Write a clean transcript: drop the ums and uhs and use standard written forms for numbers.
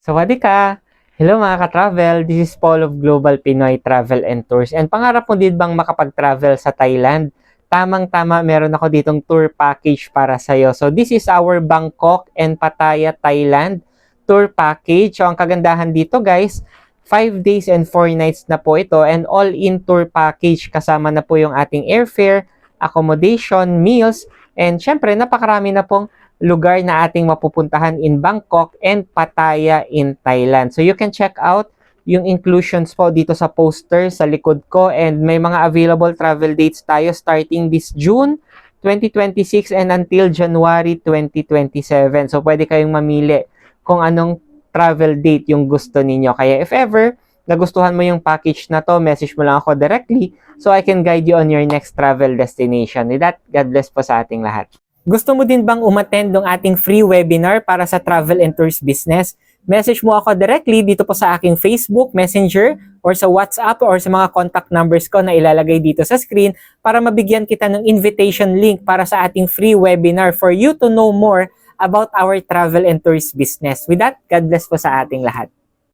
Sawadee. Hello mga ka-travel, this is Paul of Global Pinoy Travel and Tours. And pangarap mo din bang makapag-travel sa Thailand? Tamang-tama, meron ako ditong tour package para sa'yo. So this is our Bangkok and Pattaya, Thailand tour package. So ang kagandahan dito guys, 5 days and 4 nights na po ito and all-in tour package. Kasama na po yung ating airfare, accommodation, meals, and syempre napakarami na pong lugar na ating mapupuntahan in Bangkok and Pattaya in Thailand. So you can check out yung inclusions po dito sa poster sa likod ko and may mga available travel dates tayo starting this June 2026 and until January 2027. So pwede kayong mamili kung anong travel date yung gusto ninyo. Kaya if ever nagustuhan mo yung package na to, message mo lang ako directly so I can guide you on your next travel destination. With that, God bless po sa ating lahat. Gusto mo din bang umattend ng ating free webinar para sa travel and tours business? Message mo ako directly dito po sa aking Facebook, Messenger, or sa WhatsApp or sa mga contact numbers ko na ilalagay dito sa screen para mabigyan kita ng invitation link para sa ating free webinar for you to know more about our travel and tours business. With that, God bless po sa ating lahat.